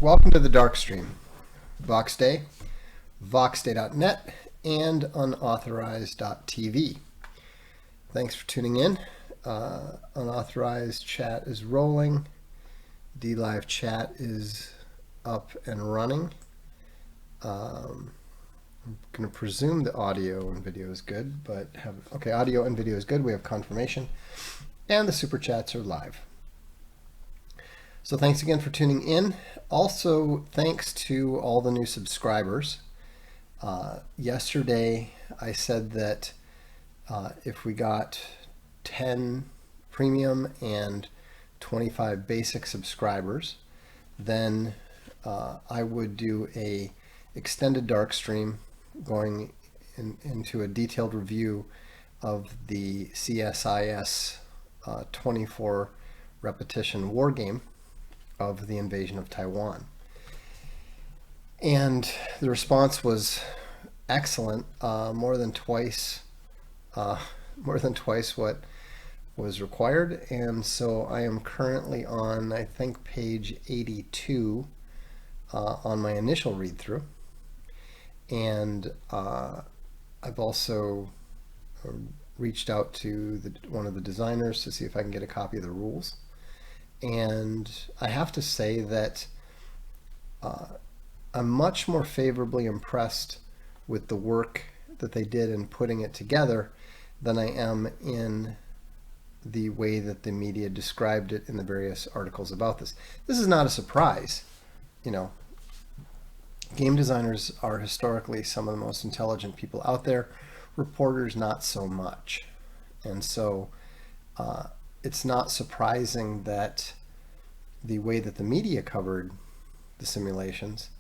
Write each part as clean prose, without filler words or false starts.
Welcome to the Darkstream, VoxDay, voxday.net, and unauthorized.tv. Thanks for tuning in. Unauthorized chat is rolling. DLive chat is up and running. I'm going to presume the audio and video is good, but audio and video is good. We have confirmation, and the super chats are live. So thanks again for tuning in. Also, thanks to all the new subscribers. Yesterday, I said that if we got 10 premium and 25 basic subscribers, then I would do a extended Darkstream going into a detailed review of the CSIS 24 repetition war game of the invasion of Taiwan. And the response was excellent, more than twice what was required. And so I am currently on, I think, page 82 on my initial read through. And I've also reached out to one of the designers to see if I can get a copy of the rules. And I have to say that I'm much more favorably impressed with the work that they did in putting it together than I am in the way that the media described it in the various articles about this. This is not a surprise. You know, game designers are historically some of the most intelligent people out there. Reporters, not so much. And so it's not surprising that the way that the media covered the simulations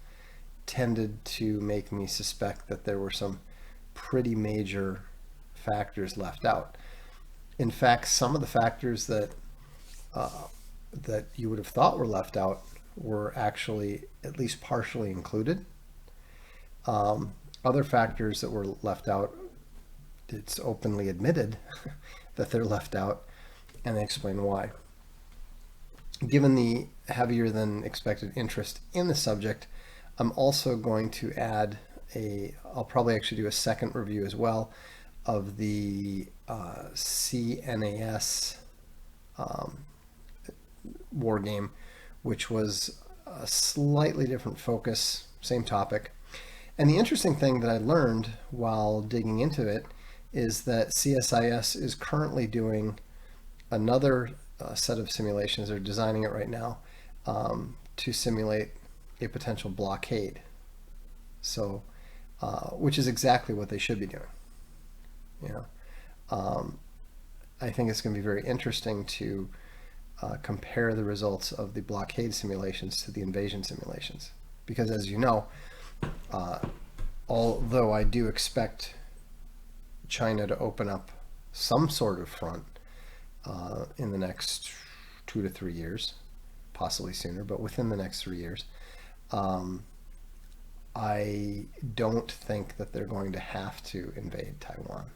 tended to make me suspect that there were some pretty major factors left out. In fact, some of the factors that you would have thought were left out were actually at least partially included. Other factors that were left out, it's openly admitted that they're left out, and they explain why. Given the heavier than expected interest in the subject, I'm also going to add I'll probably actually do a second review as well of the CNAS war game, which was a slightly different focus, same topic. And the interesting thing that I learned while digging into it is that CSIS is currently doing another set of simulations. They're designing it right now to simulate a potential blockade. So, which is exactly what they should be doing. You know, I think it's going to be very interesting to compare the results of the blockade simulations to the invasion simulations, because as you know, although I do expect China to open up some sort of front in the next 2 to 3 years, possibly sooner, but within the next 3 years, I don't think that they're going to have to invade Taiwan.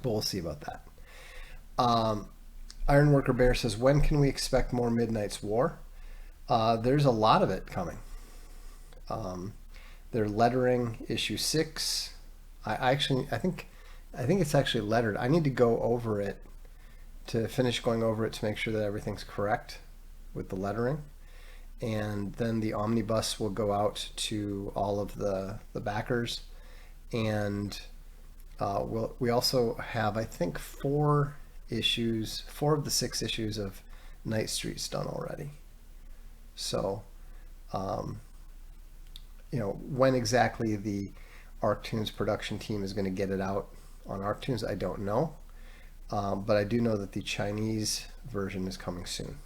But we'll see about that. Ironworker Bear says, when can we expect more Midnight's War? There's a lot of it coming. They're lettering issue 6. I think it's actually lettered. I need to go over it to finish going over it to make sure that everything's correct with the lettering. And then the omnibus will go out to all of the backers. And we also have, I think, 4 of the 6 issues of Night Streets done already. So, when exactly the ArcToons production team is going to get it out on ArcToons, I don't know. But I do know that the Chinese version is coming soon.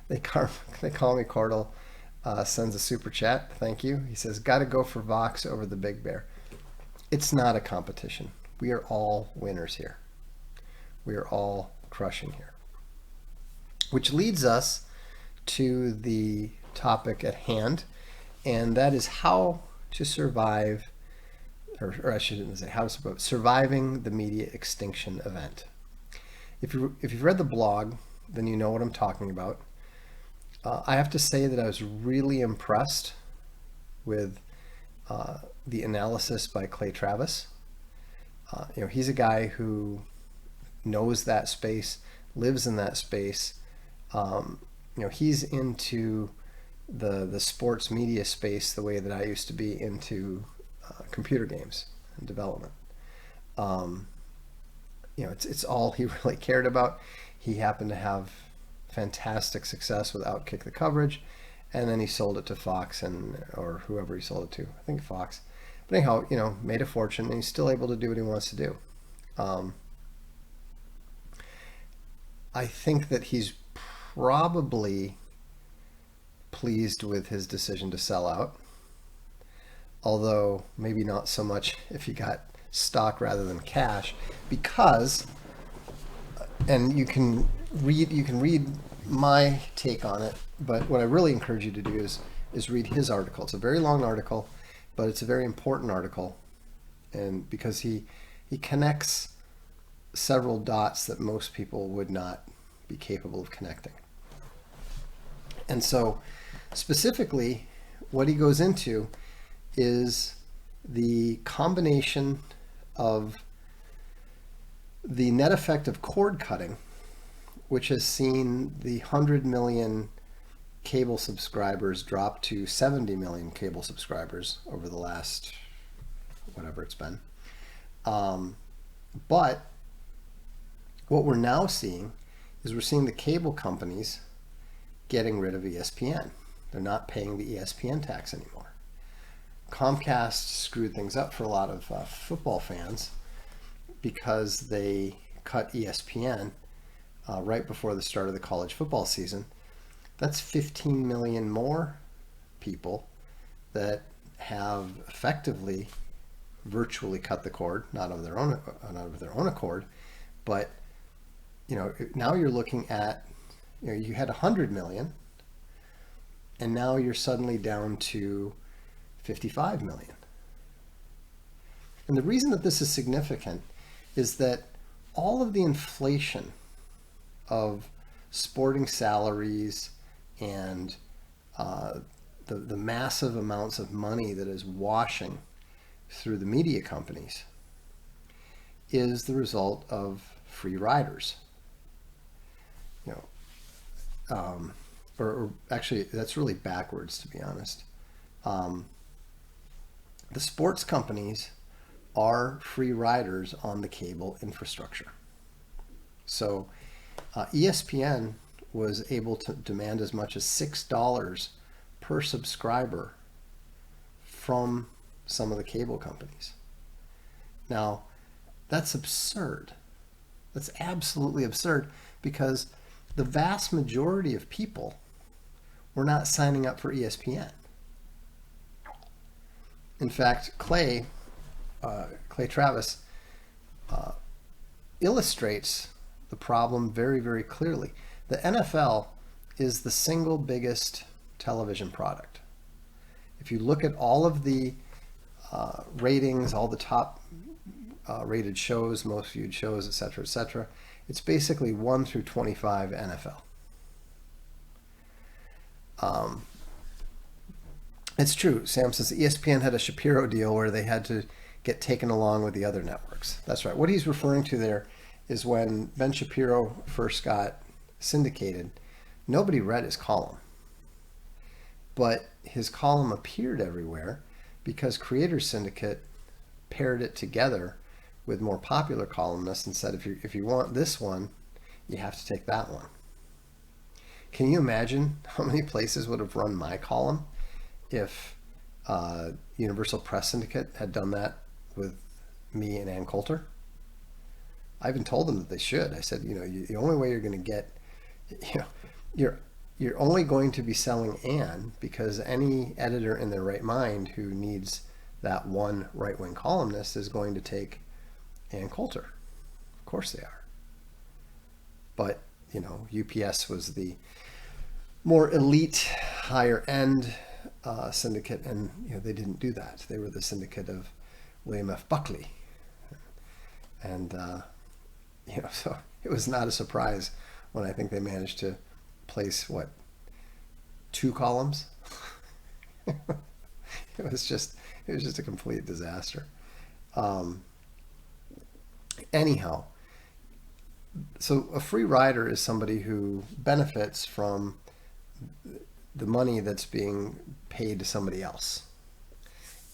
They call me Cordell, sends a super chat. Thank you. He says, gotta go for Vox over the Big Bear. It's not a competition. We are all winners here. We are all crushing here. Which leads us to the topic at hand, and that is how to survive, or I shouldn't say how to survive, surviving the media extinction event. If you've read the blog, then you know what I'm talking about. I have to say that I was really impressed with the analysis by Clay Travis. He's a guy who knows that space, lives in that space. He's into the sports media space the way that I used to be into computer games and development. It's all he really cared about. He happened to have fantastic success with Outkick the Coverage, and then he sold it to Fox or whoever he sold it to. I think Fox. But anyhow, made a fortune, and he's still able to do what he wants to do. I think that he's probably pleased with his decision to sell out, although maybe not so much if he got stock rather than cash, because, and you can read my take on it, but what I really encourage you to do is read his article. It's a very long article, but it's a very important article, and because he connects several dots that most people would not be capable of connecting. And so specifically what he goes into is the combination of the net effect of cord cutting, which has seen the 100 million cable subscribers drop to 70 million cable subscribers over the last, whatever it's been. But what we're now seeing is we're seeing the cable companies getting rid of ESPN. They're not paying the ESPN tax anymore. Comcast screwed things up for a lot of football fans because they cut ESPN right before the start of the college football season. That's 15 million more people that have effectively virtually cut the cord, not of their own accord, but now you're looking at, you had 100 million, and now you're suddenly down to 55 million. And the reason that this is significant is that all of the inflation of sporting salaries and the massive amounts of money that is washing through the media companies is the result of free riders. Or actually, that's really backwards, to be honest. The sports companies are free riders on the cable infrastructure. So ESPN was able to demand as much as $6 per subscriber from some of the cable companies. Now, that's absurd. That's absolutely absurd, because the vast majority of people were not signing up for ESPN. In fact, Clay Travis illustrates the problem very, very clearly. The NFL is the single biggest television product. If you look at all of the ratings, all the top rated shows, most viewed shows, etc., it's basically 1 through 25 NFL. It's true. Sam says ESPN had a Shapiro deal where they had to get taken along with the other networks. That's right. What he's referring to there is when Ben Shapiro first got syndicated, nobody read his column. But his column appeared everywhere because Creators Syndicate paired it together with more popular columnists and said, if you want this one, you have to take that one. Can you imagine how many places would have run my column if Universal Press Syndicate had done that with me and Ann Coulter? I even told them that they should. I said, the only way you're going to get, you're only going to be selling Ann because any editor in their right mind who needs that one right-wing columnist is going to take Ann Coulter. Of course they are. But, UPS was the more elite, higher end syndicate, and they didn't do that. They were the syndicate of William F. Buckley. And, so it was not a surprise when I think they managed to place, what, 2 columns? It was just a complete disaster. Anyhow, so a free rider is somebody who benefits from the money that's being paid to somebody else.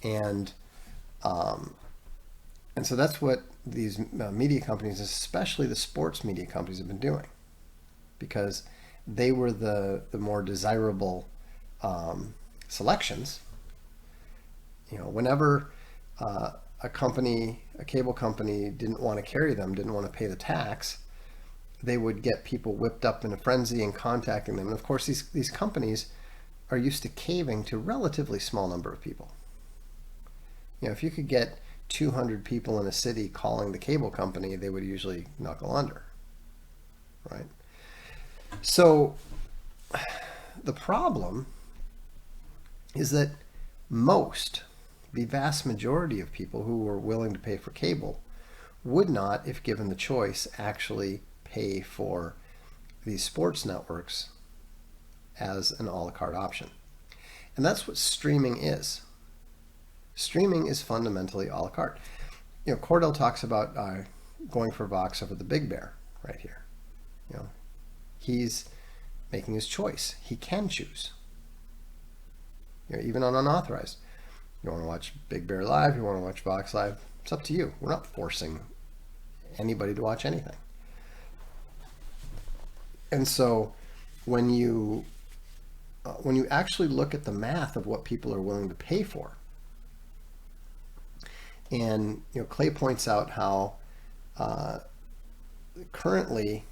And so that's what these media companies, especially the sports media companies, have been doing, because they were the more desirable selections. Whenever a cable company didn't want to carry them, didn't want to pay the tax, they would get people whipped up in a frenzy and contacting them. And of course, these companies are used to caving to a relatively small number of people. If you could get 200 people in a city calling the cable company, they would usually knuckle under, right? So the problem is that the vast majority of people who were willing to pay for cable would not, if given the choice, actually pay for these sports networks as an a la carte option. And that's what streaming is. Streaming is fundamentally a la carte. Cordell talks about going for Vox over the Big Bear right here. He's making his choice. He can choose. Even on unauthorized. You want to watch Big Bear live, you want to watch Vox live, it's up to you. We're not forcing anybody to watch anything. And so when you actually look at the math of what people are willing to pay for, and Clay points out how currently,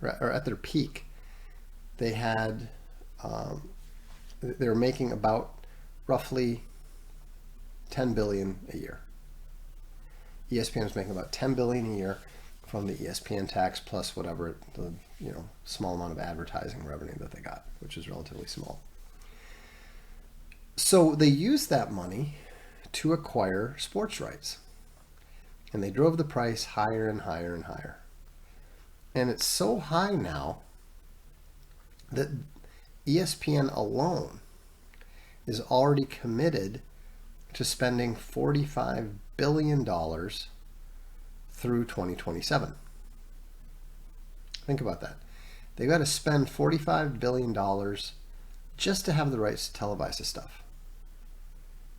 or at their peak, they were making about roughly $10 billion a year. ESPN was making about $10 billion a year from the ESPN tax plus whatever the small amount of advertising revenue that they got, which is relatively small. So they used that money to acquire sports rights, and they drove the price higher and higher and higher. And it's so high now that ESPN alone is already committed to spending $45 billion through 2027. Think about that. They've got to spend $45 billion just to have the rights to televise this stuff.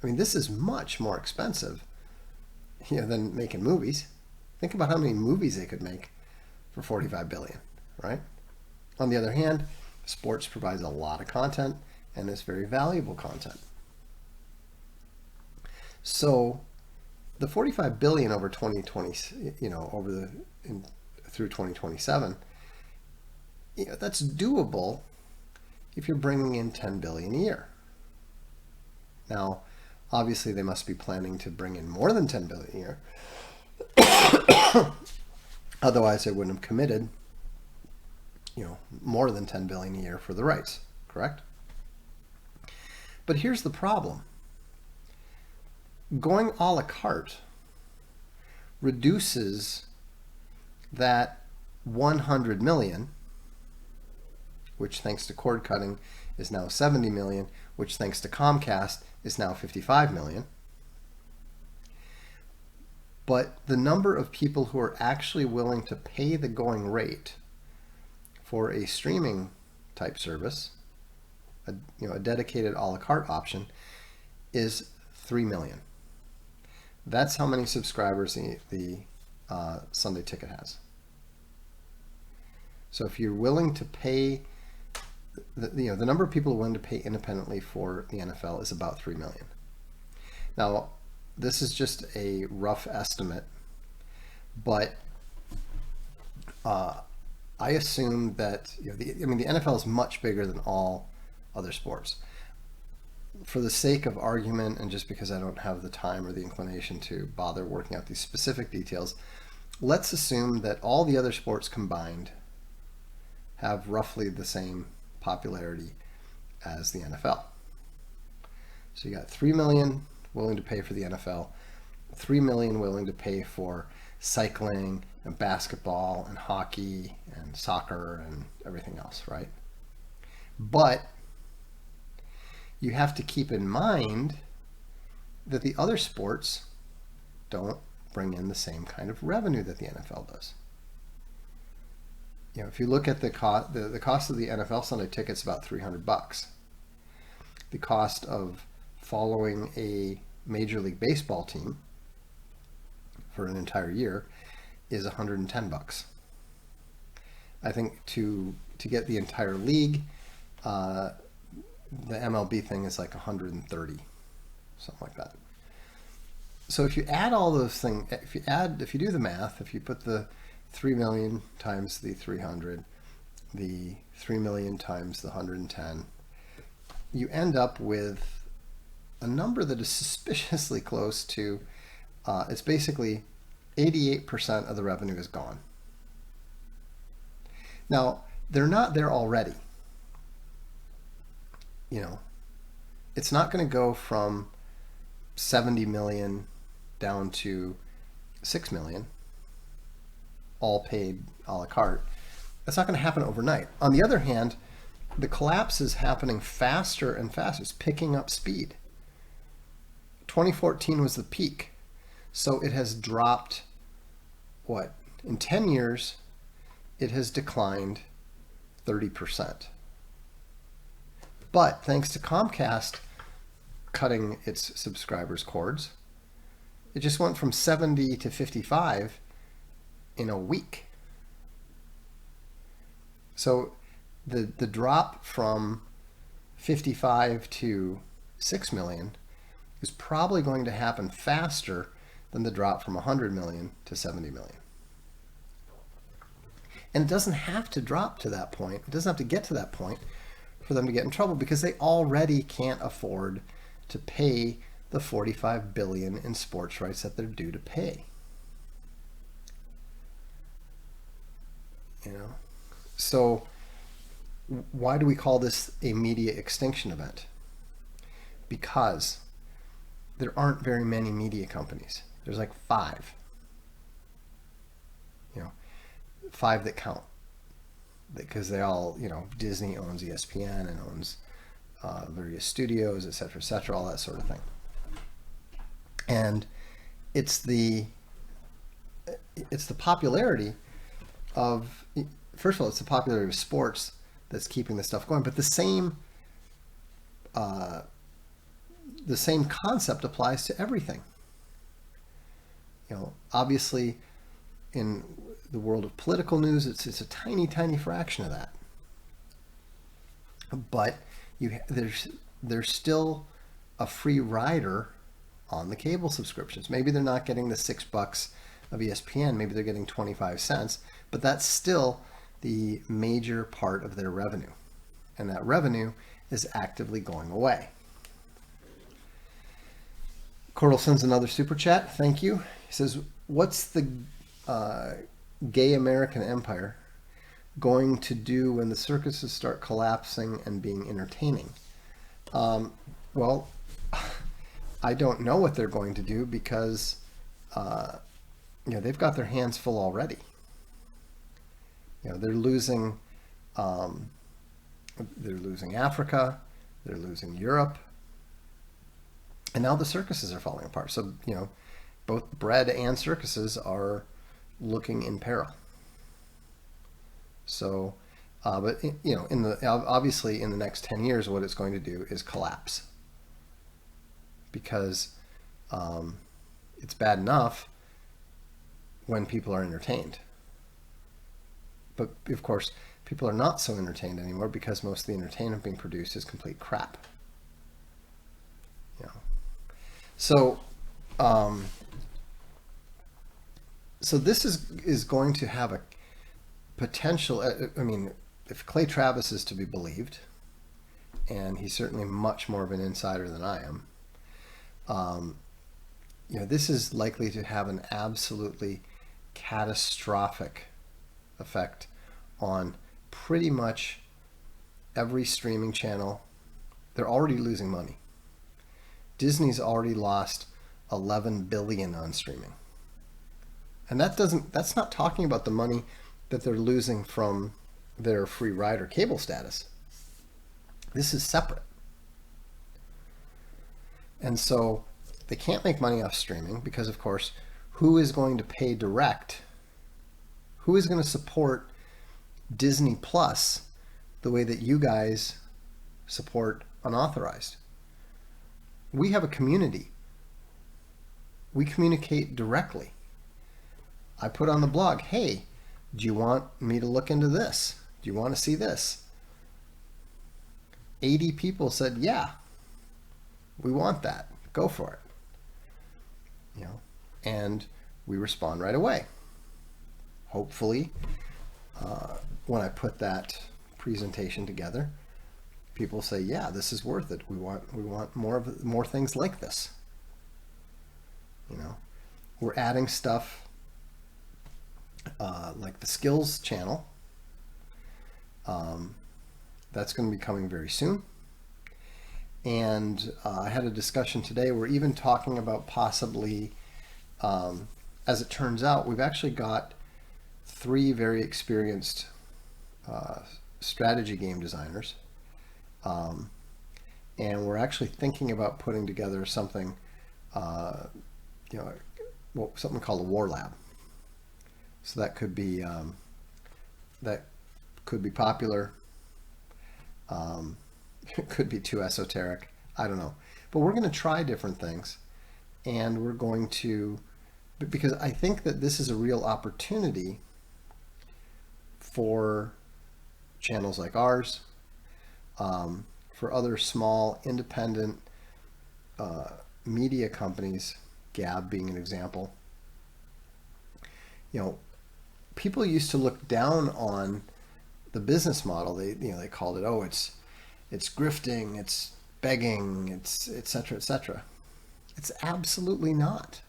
I mean, this is much more expensive, than making movies. Think about how many movies they could make for $45 billion, right? On the other hand, sports provides a lot of content, and it's very valuable content. So the $45 billion over 2020, through 2027, that's doable if you're bringing in $10 billion a year. Now, obviously, they must be planning to bring in more than $10 billion a year. Otherwise, they wouldn't have committed, more than $10 billion a year for the rights, correct? But here's the problem. Going a la carte reduces that 100 million, which thanks to cord cutting is now 70 million, which thanks to Comcast is now 55 million. But the number of people who are actually willing to pay the going rate for a streaming type service, a dedicated a la carte option, is 3 million. That's how many subscribers the Sunday Ticket has. So if you're willing to pay, the number of people willing to pay independently for the NFL is about 3 million. Now, this is just a rough estimate, but I assume that the NFL is much bigger than all other sports. For the sake of argument, and just because I don't have the time or the inclination to bother working out these specific details, let's assume that all the other sports combined have roughly the same popularity as the NFL. So you got 3 million willing to pay for the NFL, 3 million willing to pay for cycling and basketball and hockey and soccer and everything else, right? But you have to keep in mind that the other sports don't bring in the same kind of revenue that the NFL does. You know, if you look at the cost of the NFL Sunday ticket's about $300. The cost of following a Major League Baseball team for an entire year is $110. I think to get the entire league, the MLB thing is like $130, something like that. So if you add all those things, if you do the math, if you put the 3 million times the 300, the 3 million times the 110, you end up with a number that is suspiciously close to, it's basically 88% of the revenue is gone. Now, they're not there already. You know, it's not going to go from 70 million down to 6 million, all paid a la carte. That's not going to happen overnight. On the other hand, the collapse is happening faster and faster. It's picking up speed. 2014 was the peak. So it has dropped, what? In 10 years, it has declined 30%. But thanks to Comcast cutting its subscribers' cords, it just went from 70 to 55 in a week. So the drop from 55 to 6 million is probably going to happen faster than the drop from 100 million to 70 million. And it doesn't have to drop to that point. It doesn't have to get to that point for them to get in trouble, because they already can't afford to pay the $45 billion in sports rights that they're due to pay. You know, so why do we call this a media extinction event? Because there aren't very many media companies. There's like 5. You know, 5 that count, because they all, you know, Disney owns ESPN and owns various studios, et cetera, all that sort of thing. And it's the popularity of, first of all, it's the popularity of sports that's keeping this stuff going, but the same concept applies to everything. You know, obviously, in the world of political news, it's a tiny fraction of that. But there's still a free rider on the cable subscriptions. Maybe they're not getting the $6 of ESPN. Maybe they're getting 25 cents. But that's still the major part of their revenue, and that revenue is actively going away. Cordell sends another super chat. Thank you. He says, "What's the gay American empire going to do when the circuses start collapsing and being entertaining?" Well, I don't know what they're going to do, because you know, they've got their hands full already. You know, they're losing Africa, they're losing Europe, and now the circuses are falling apart. So, you know, both bread and circuses are looking in peril. So, but you know, obviously in the next 10 years, what it's going to do is collapse, because it's bad enough when people are entertained. But of course, people are not so entertained anymore, because most of the entertainment being produced is complete crap. You know, so so this is going to have a potential. I mean, if Clay Travis is to be believed, and he's certainly much more of an insider than I am, you know, this is likely to have an absolutely catastrophic effect on pretty much every streaming channel. They're already losing money. Disney's already lost $11 billion on streaming. And that's not talking about the money that they're losing from their free rider cable status. This is separate. And so they can't make money off streaming because, of course, who is going to pay direct? Who is going to support Disney Plus the way that you guys support unauthorized? We have a community. We communicate directly. I put on the blog, hey, do you want me to look into this? Do you want to see this? 80 people said, yeah, we want that. Go for it. And we respond right away. Hopefully, when I put that presentation together, people say, yeah, this is worth it. We want more things like this. We're adding stuff like the skills channel. That's going to be coming very soon. And I had a discussion today. We're even talking about possibly, as it turns out, we've actually got 3 very experienced strategy game designers. And we're actually thinking about putting together something, something called a war lab. So that could be popular. It could be too esoteric. I don't know. But we're going to try different things. And we're going to, because I think that this is a real opportunity for channels like ours, for other small independent media companies, Gab being an example. People used to look down on the business model. They called it, it's grifting, it's begging, it's et cetera, et cetera. It's absolutely not.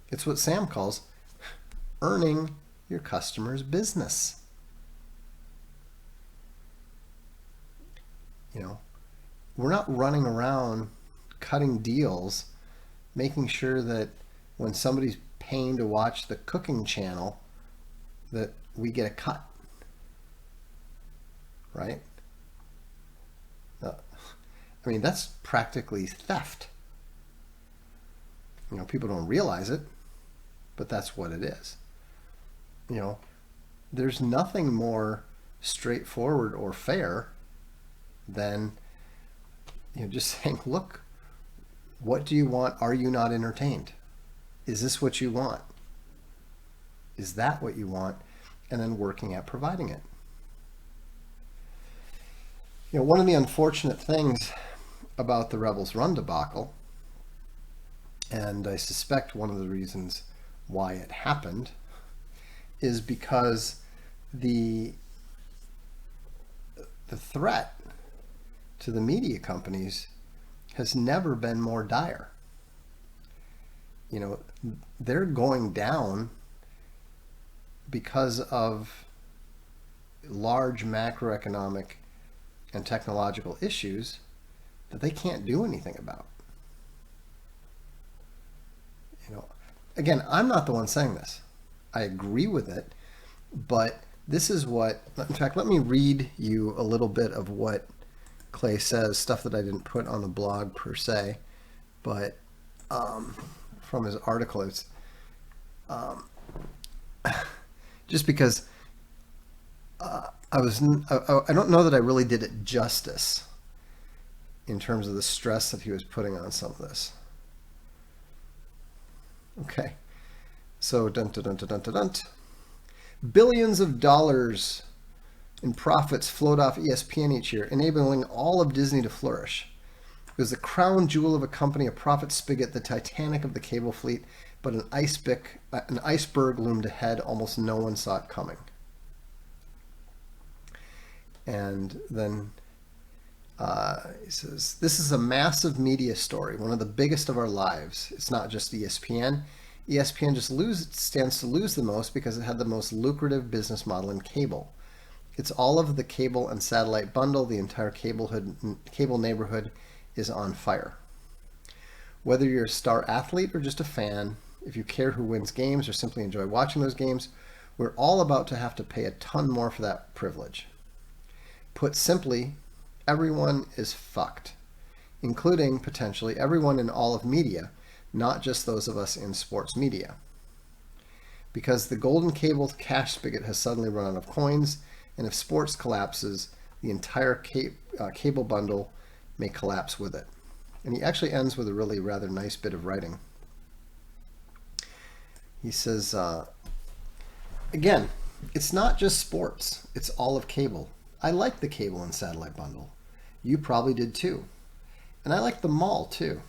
It's what Sam calls earning your customer's business. We're not running around cutting deals, making sure that when somebody's paying to watch the cooking channel, that we get a cut. Right? That's practically theft. People don't realize it, but that's what it is. There's nothing more straightforward or fair than just saying, look, what do you want? Are you not entertained? Is this what you want? Is that what you want? And then working at providing it. One of the unfortunate things about the Rebels Run debacle, and I suspect one of the reasons why it happened, is because the threat to the media companies has never been more dire. They're going down because of large macroeconomic and technological issues that they can't do anything about. Again, I'm not the one saying this. I agree with it, but this is what, in fact, let me read you a little bit of what Clay says, stuff that I didn't put on the blog per se, but from his article, it's just because I don't know that I really did it justice in terms of the stress that he was putting on some of this. Okay, so billions of dollars in profits float off ESPN each year, enabling all of Disney to flourish. It was the crown jewel of a company, a profit spigot, the Titanic of the cable fleet, but an iceberg loomed ahead. Almost no one saw it coming. And then he says, this is a massive media story, one of the biggest of our lives. It's not just ESPN. ESPN just stands to lose the most because it had the most lucrative business model in cable. It's all of the cable and satellite bundle. The entire cable neighborhood is on fire. Whether you're a star athlete or just a fan, if you care who wins games or simply enjoy watching those games, we're all about to have to pay a ton more for that privilege. Put simply, everyone is fucked, including potentially everyone in all of media, not just those of us in sports media. Because the golden cable cash spigot has suddenly run out of coins, and if sports collapses, the entire cable bundle may collapse with it. And he actually ends with a really rather nice bit of writing. He says, again, it's not just sports, it's all of cable. I like the cable and satellite bundle. You probably did too. And I like the mall too.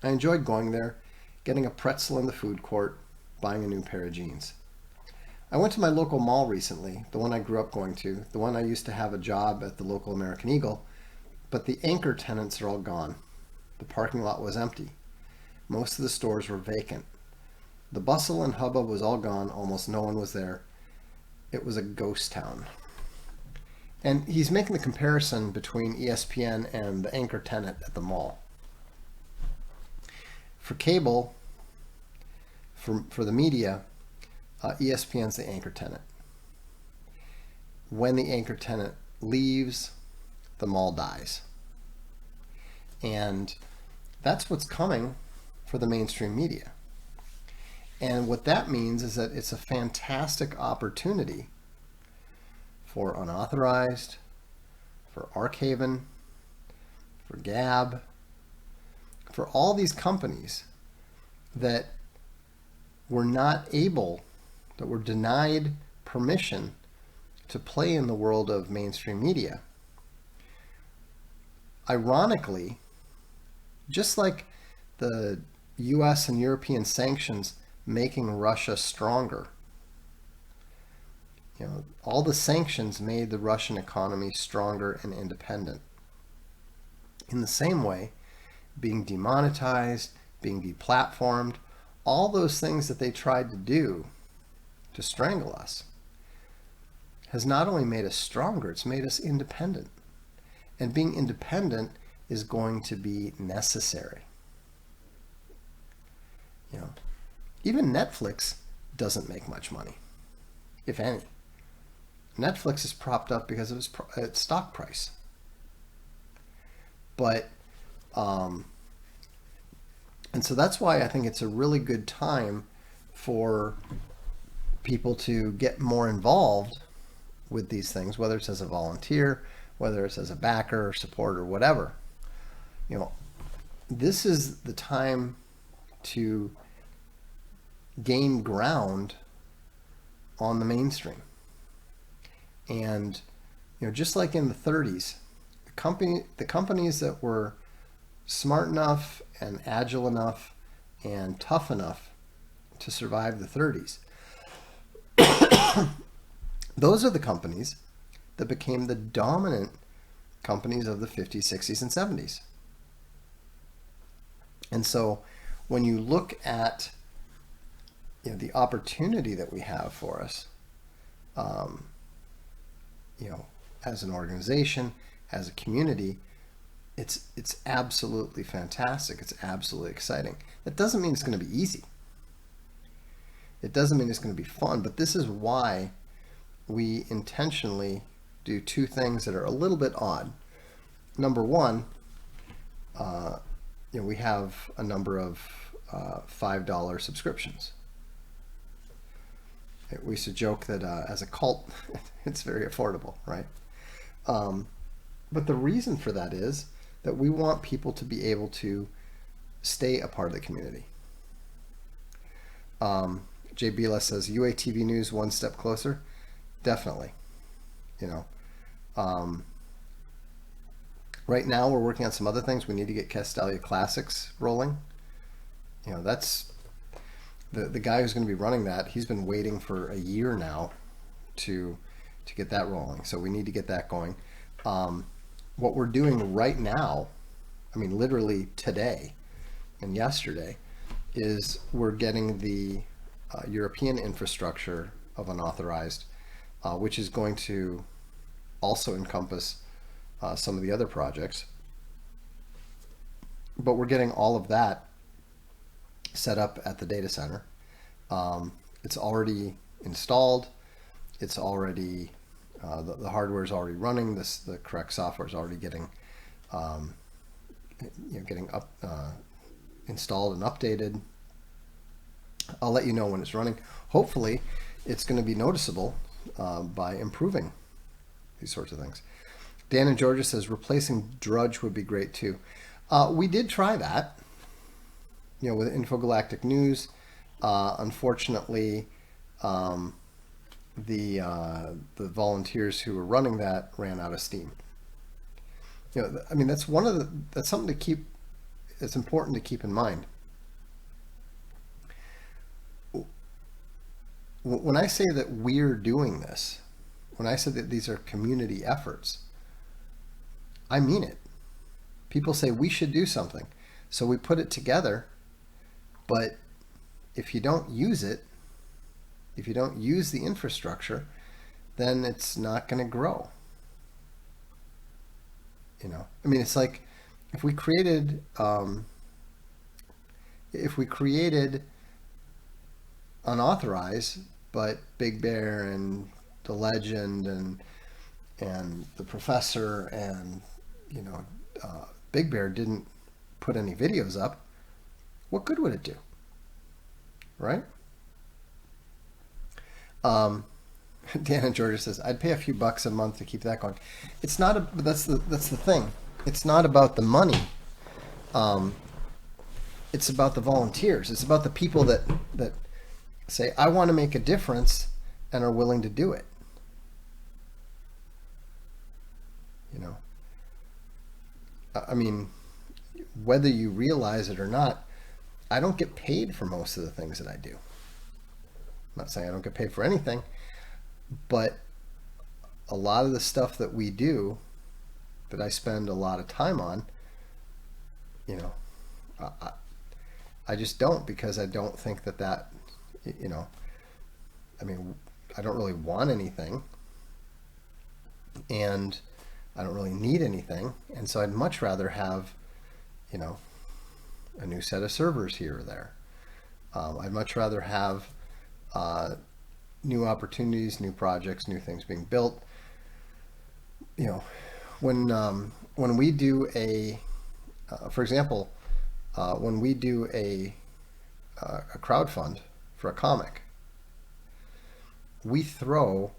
I enjoyed going there, getting a pretzel in the food court, buying a new pair of jeans. I went to my local mall recently, the one I grew up going to, the one I used to have a job at the local American Eagle, but the anchor tenants are all gone. The parking lot was empty. Most of the stores were vacant. The bustle and hubbub was all gone, almost no one was there. It was a ghost town. And he's making the comparison between ESPN and the anchor tenant at the mall. For cable, for the media, ESPN's the anchor tenant. When the anchor tenant leaves, the mall dies. And that's what's coming for the mainstream media. And what that means is that it's a fantastic opportunity for Unauthorized, for Archaven, for Gab, for all these companies that were not able, that were denied permission to play in the world of mainstream media. Ironically, just like the US and European sanctions making Russia stronger, all the sanctions made the Russian economy stronger and independent. In the same way, being demonetized, being deplatformed, all those things that they tried to do to strangle us has not only made us stronger, it's made us independent. And being independent is going to be necessary. Even Netflix doesn't make much money, if any. Netflix is propped up because of its stock price. But, and so that's why I think it's a really good time for people to get more involved with these things, whether it's as a volunteer, whether it's as a backer or supporter or whatever. This is the time to gain ground on the mainstream. And just like in the 30s, the companies that were smart enough and agile enough and tough enough to survive the 30s, those are the companies that became the dominant companies of the 50s, 60s, and 70s. And so when you look at the opportunity that we have for us, as an organization, as a community, it's absolutely fantastic. It's absolutely exciting. That doesn't mean it's going to be easy. It doesn't mean it's going to be fun, but this is why we intentionally do two things that are a little bit odd. Number one, we have a number of $5 subscriptions. We used to joke that as a cult, it's very affordable, right? But the reason for that is that we want people to be able to stay a part of the community. Jay Bila says, UATV News one step closer. Definitely. Right now we're working on some other things. We need to get Castalia Classics rolling. That's the guy who's going to be running that. He's been waiting for a year now to get that rolling. So we need to get that going. What we're doing right now, literally today and yesterday, is we're getting the European infrastructure of Unauthorized, which is going to also encompass some of the other projects. But we're getting all of that set up at the data center. It's already installed. It's already the hardware is already running. The correct software is already getting getting up installed and updated. I'll let you know when it's running. Hopefully, it's going to be noticeable by improving these sorts of things. Dan in Georgia says replacing Drudge would be great too. We did try that, with Infogalactic News. Unfortunately, the volunteers who were running that ran out of steam. That's that's something to keep. It's important to keep in mind. When I say that we're doing this, when I say that these are community efforts, I mean it. People say we should do something, so we put it together. But if you don't use it, if you don't use the infrastructure, then it's not going to grow. It's like if we created unauthorized, but Big Bear and the Legend and the Professor and Big Bear didn't put any videos up, what good would it do? Right? Dan in Georgia says, I'd pay a few bucks a month to keep that going. It's not that's the thing. It's not about the money. It's about the volunteers. It's about the people that say, I want to make a difference and are willing to do it. Whether you realize it or not, I don't get paid for most of the things that I do. I'm not saying I don't get paid for anything, but a lot of the stuff that we do, that I spend a lot of time on, I just don't, because I don't think that I don't really want anything, and I don't really need anything, and so I'd much rather have, a new set of servers here or there. I'd much rather have new opportunities, new projects, new things being built. When we do for example, when we do a crowdfund for a comic, we throw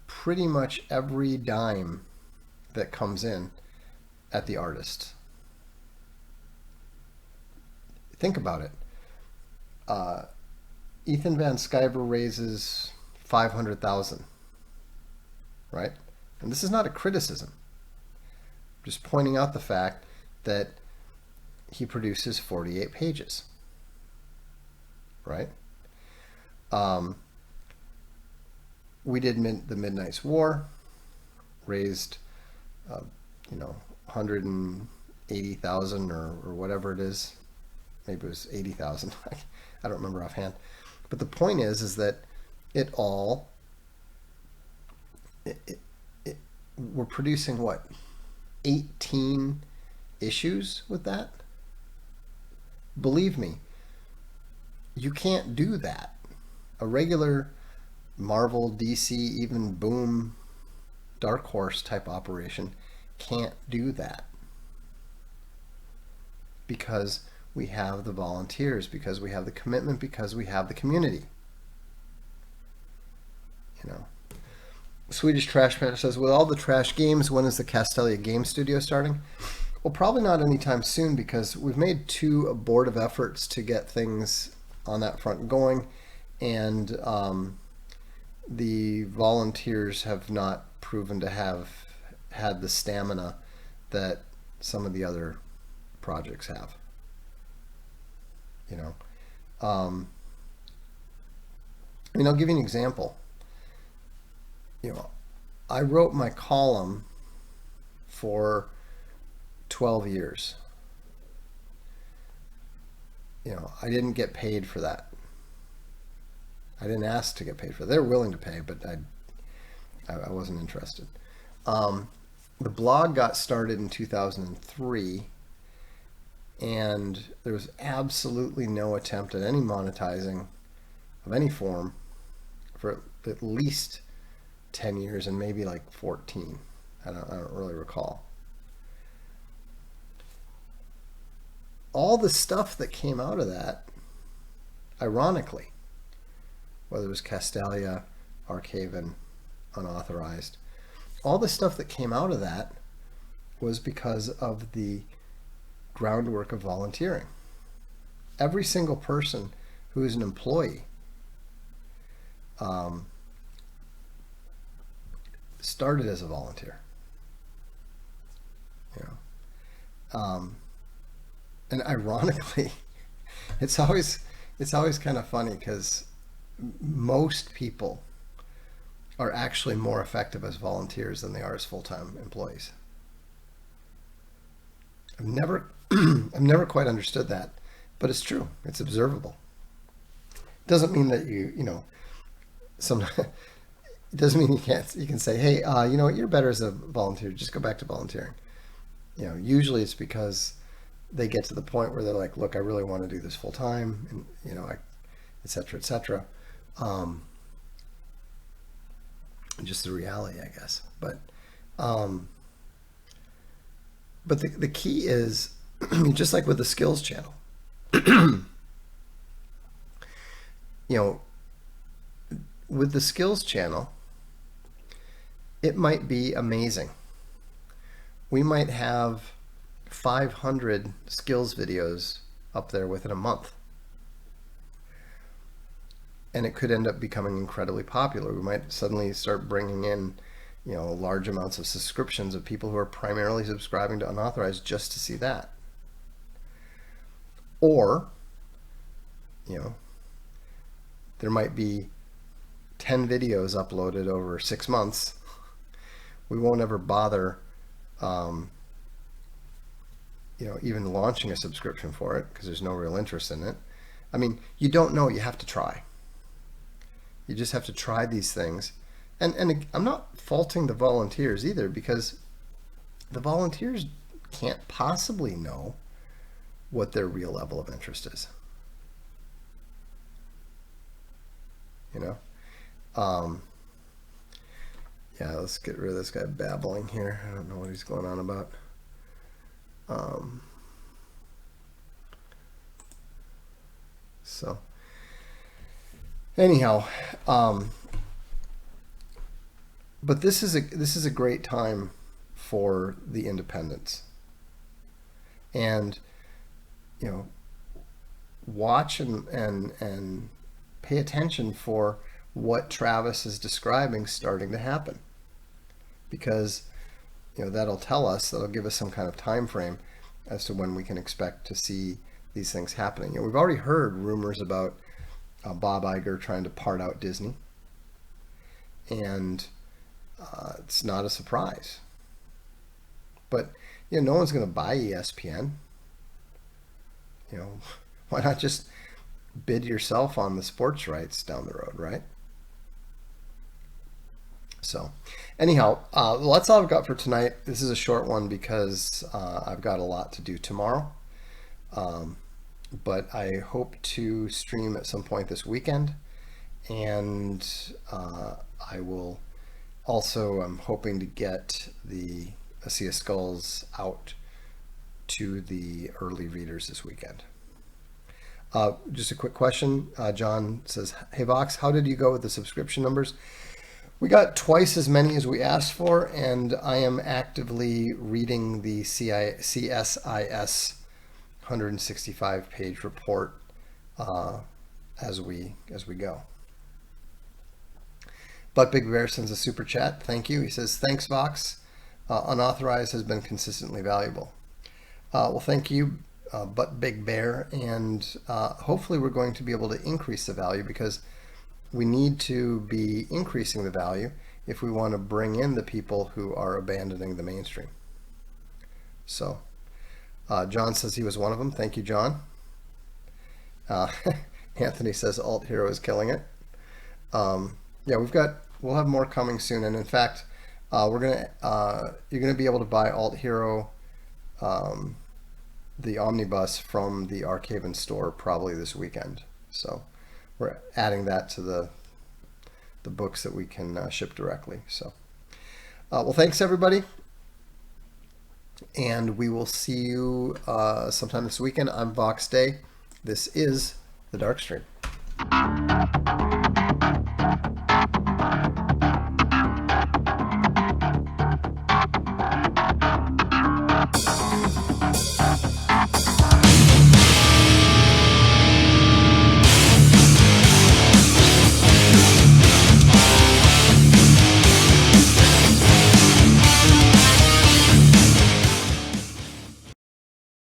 pretty much every dime that comes in at the artist. Think about it. Ethan Van Sciver raises $500,000, right? And this is not a criticism. I'm just pointing out the fact that he produces 48 pages, right? We did the Midnight's War, raised, 180,000 or whatever it is. Maybe it was 80,000. I don't remember offhand. But the point is that we're producing 18 issues with that? Believe me, you can't do that. A regular Marvel, DC, even Boom, Dark Horse type operation can't do that, because we have the volunteers, because we have the commitment, because we have the community. Swedish Trash Panda says, with all the trash games, when is the Castelia Game Studio starting? Well, probably not anytime soon, because we've made 2 abortive efforts to get things on that front going, and the volunteers have not proven to have had the stamina that some of the other projects have. I'll give you an example. I wrote my column for 12 years. I didn't get paid for that. I didn't ask to get paid for it. They were willing to pay, but I wasn't interested. The blog got started in 2003, and there was absolutely no attempt at any monetizing of any form for at least 10 years and maybe like 14. I don't really recall. All the stuff that came out of that, ironically, whether it was Castalia, Archaven, unauthorized, all the stuff that came out of that was because of the groundwork of volunteering. Every single person who is an employee started as a volunteer. You know, and ironically, it's always kind of funny because most people are actually more effective as volunteers than they are as full-time employees. I've never quite understood that, but it's true. It's observable. It doesn't mean that it doesn't mean you can say, hey, you know what, you're better as a volunteer, just go back to volunteering. Usually it's because they get to the point where they're like, look, I really want to do this full time, and et cetera, et cetera. Just the reality, I guess. But the key is, just like with the skills channel, with the skills channel, it might be amazing. We might have 500 skills videos up there within a month. And it could end up becoming incredibly popular. We might suddenly start bringing in, large amounts of subscriptions of people who are primarily subscribing to unauthorized just to see that. Or, there might be 10 videos uploaded over 6 months. We won't ever bother, even launching a subscription for it because there's no real interest in it. I mean, you don't know, you have to try. You just have to try these things. And I'm not faulting the volunteers either, because the volunteers can't possibly know what their real level of interest is. Yeah, let's get rid of this guy babbling here. I don't know what he's going on about. So anyhow, but this is a great time for the independents, and watch and pay attention for what Travis is describing starting to happen, because that'll give us some kind of time frame as to when we can expect to see these things happening. We've already heard rumors about Bob Iger trying to part out Disney, and it's not a surprise. But no one's going to buy ESPN. Why not just bid yourself on the sports rights down the road, right? So anyhow, that's all I've got for tonight. This is a short one because I've got a lot to do tomorrow. But I hope to stream at some point this weekend, and I will also, I'm hoping to get the A Sea of Skulls out to the early readers this weekend. Just a quick question. John says, hey Vox, how did you go with the subscription numbers? We got twice as many as we asked for, and I am actively reading the CSIS 165-page report as we go. But Big Bear sends a super chat. Thank you. He says, thanks, Vox. Unauthorized has been consistently valuable. Well, thank you, But Big Bear. And hopefully we're going to be able to increase the value, because we need to be increasing the value if we want to bring in the people who are abandoning the mainstream. So John says he was one of them. Thank you, John. Anthony says Alt Hero is killing it. Yeah, we'll have more coming soon, and in fact, you're gonna be able to buy Alt Hero, the omnibus, from the Archaven store probably this weekend. So we're adding that to the books that we can ship directly. So, well, thanks everybody, and we will see you sometime this weekend on Vox Day. This is the Darkstream.